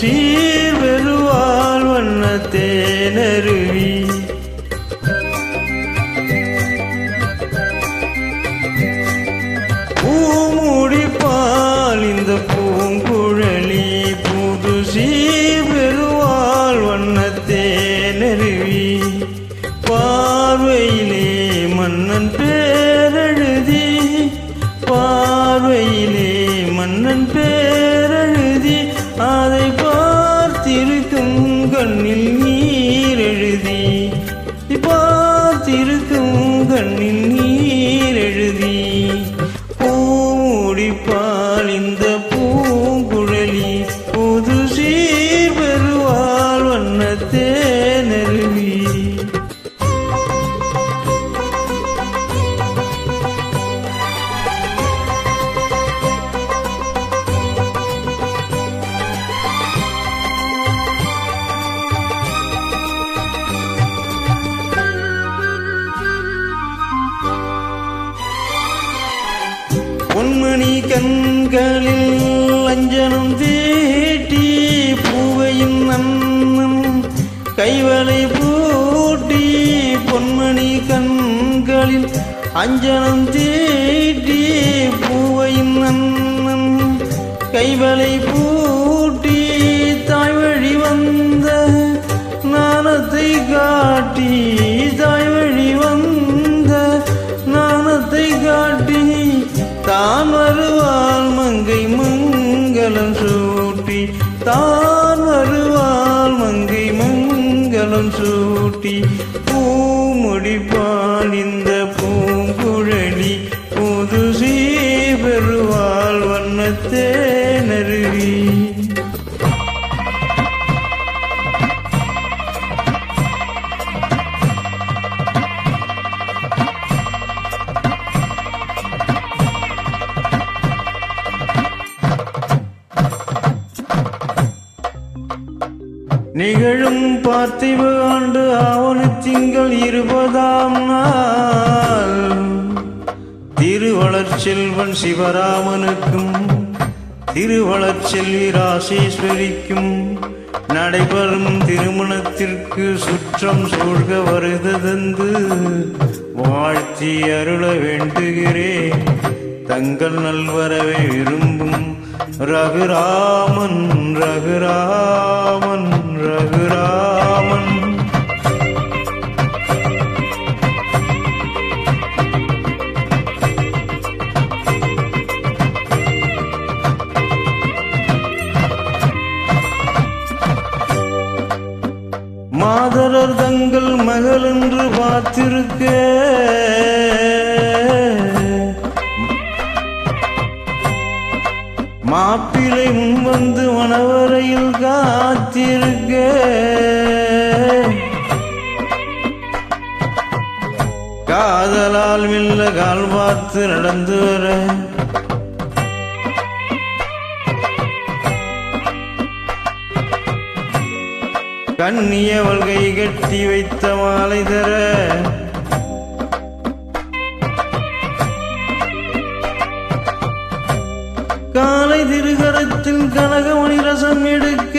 சீர் பெருவாள் வண்ண தேனருவி பூமுடிப்பால் இந்த பூங்குழலி புது சீர் பெருவாள் வண்ண தேனருவி பார்வையிலே மன்னன் பேரெழுதி பார்வையிலே மன்னன் பேரெழுதி அதை பார்த்திருக்கும் கண்ணில் நீர் எழுதி பார்த்திருக்கும் கண்ணில் நீர் எழுதி பூமுடிப்பால் இந்த பூங்குழலி புது சீர் பெருவாள் வண்ண தேனருவி பொன்மணி கண்களில் அஞ்சனம் தீட்டி பூவையின் அண்ணன் கைவளை பூட்டி பொன்மணி கண்களில் அஞ்சனம் தீட்டி பூவையின் அண்ணன் கைவளை பூட்டி தாய் வழி வந்த நாணத்தை காட்டி தாய் வழி வந்த நாணத்தை காட்டி தான் வருவாள் மங்கை மங்களம் சூட்டி தான் வருவாள் மங்கை மங்களம் சூட்டி பூமுடிப்பாள் இந்த பூங்குழலி புது சீர் பெருவாள் வண்ண தேனருவி நிகழும் பார்த்திப ஆண்டு ஆவணி திங்கள் 20ஆம் நாள் திருவளர்ச்செல்வன் சிவராமனுக்கும் திருவளர்ச்செல்வி ராசேஸ்வரிக்கும் நடைபெறும் திருமணத்திற்கு சுற்றம் சூழ்க வருததென்று வாழ்த்தி அருள வேண்டுகிறேன். தங்கள் நல்வரவை விரும்பும் ரகுராமன் ரகுராமன் ரகுராமன். மாதரர் தங்கள் மகள் என்று பார்த்திருக்க மாப்பிளை முன்வந்து மணவரையில் காத்திருக்க காதலால் மெல்ல கால் பார்த்து நடந்து வர கண்ணியவள் கை கட்டி வைத்த மாலை தர காலை திருகரத்தில் கனகமணி ரசம் எடுக்க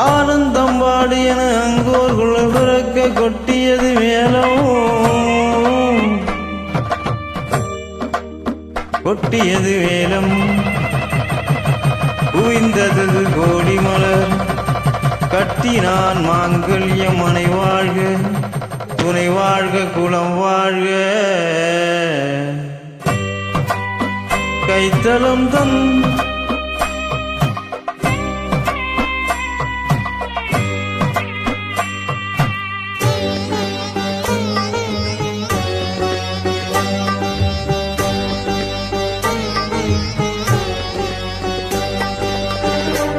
ஆனந்தம் பாடி என அங்கோர் குல பிறக்க கொட்டியது மேலும் கொட்டியது வேலம் குவிந்தது கோடி மலர் கட்டினான் மாங்கல்யம் மனை வாழ்க துணை வாழ்க குலம் வாழ்க கைத்தலம் தன்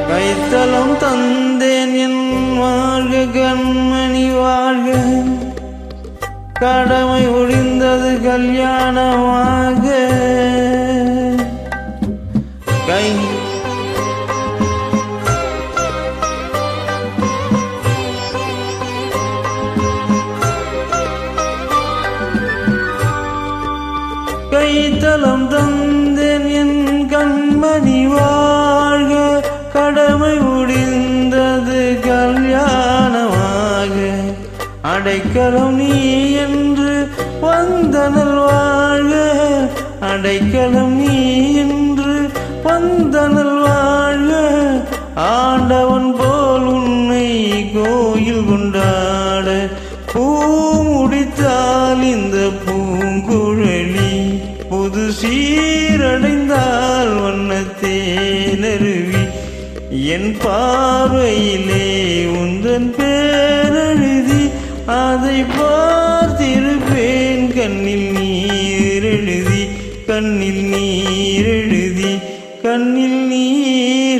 கைத்தலம் தந்தேன் என் வாழ்க கண்மணி வாழ்க கடமை ஒழிந்தது கல்யாணமாக கைத்தலம் தந்தே அடைக்கலம் நீ என்று வந்தனல் வாழ்க, அடைக்கலம் நீ என்று வந்தனல் வாழ்க. ஆண்டவன் போல் உன்னை கோயில் கொண்டாட பூ முடித்தால் இந்த பூங்குழலி, புது சீரடைந்தால் வண்ணத்தேனருவி. என் பார்வையிலே உந்தன் பேரெழுதி, அதை பார்த்திருப்பேன் கண்ணில் நீரெழுதி, கண்ணில் நீரெழுதி, கண்ணில் நீர்